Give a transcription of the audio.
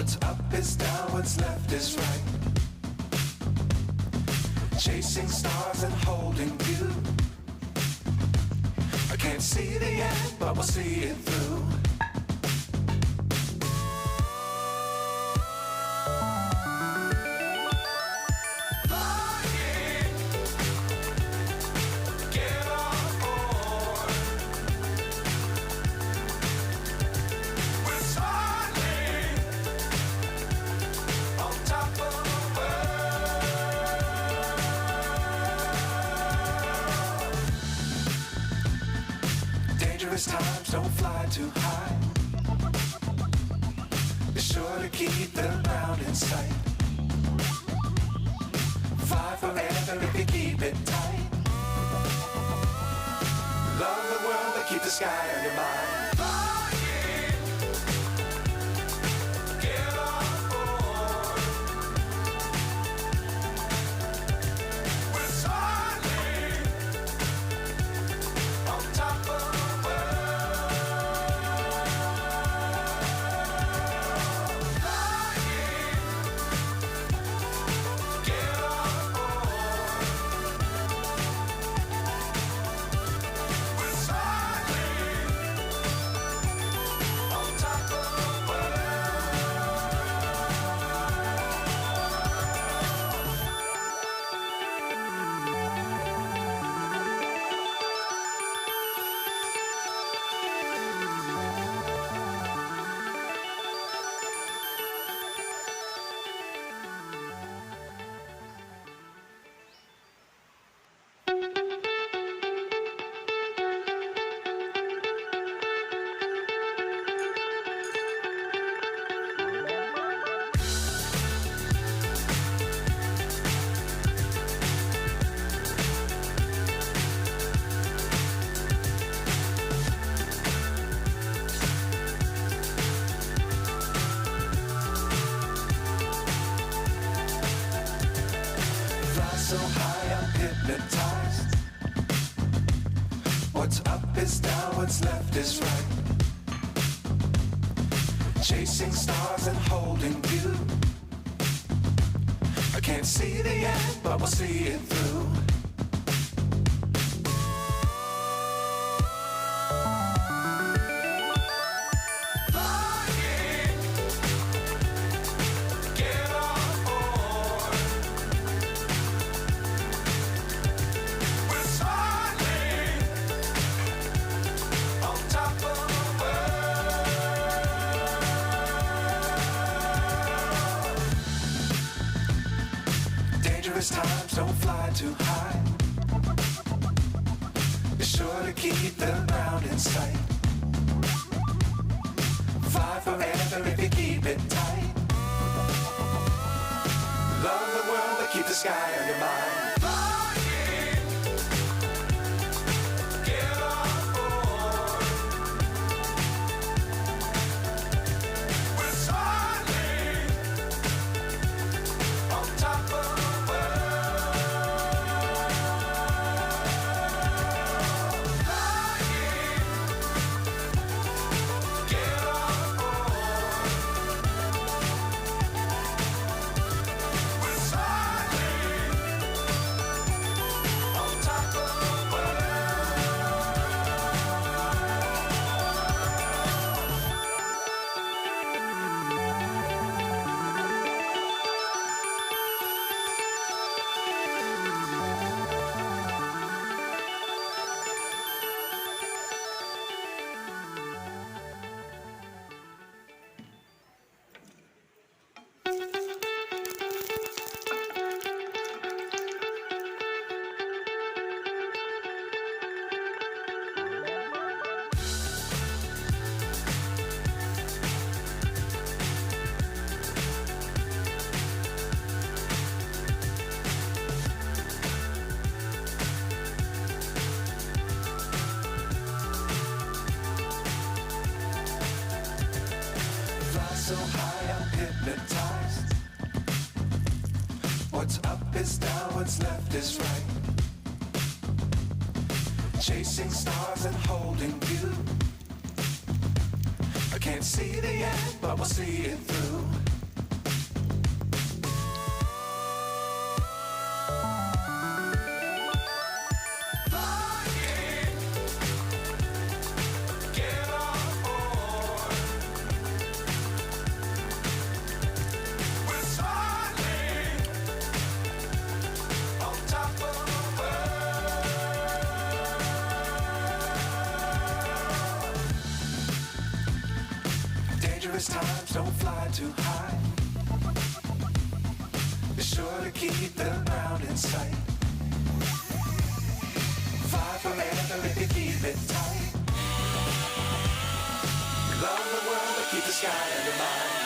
What's up is down, what's left is right. Chasing stars and holding you. I can't see the end, but we'll see it through. Times don't fly too high. Be sure to keep the ground in sight. Fly forever if you keep it tight. Love the world but keep the sky on your mind. So high I'm hypnotized. What's up is down, what's left is right. Chasing stars and holding you. I can't see the end, but we'll see it through. Times don't fly too high. Be sure to keep the ground in sight. Fly forever if you keep it tight. Love the world but keep the sky on your mind. So high I'm hypnotized. What's up is down, what's left is right. Chasing stars and holding you. I can't see the end, but we'll see it through. Dangerous times, don't fly too high. Be sure to keep the ground in sight. Fly forever if you keep it tight. Love the world, but keep the sky under mine.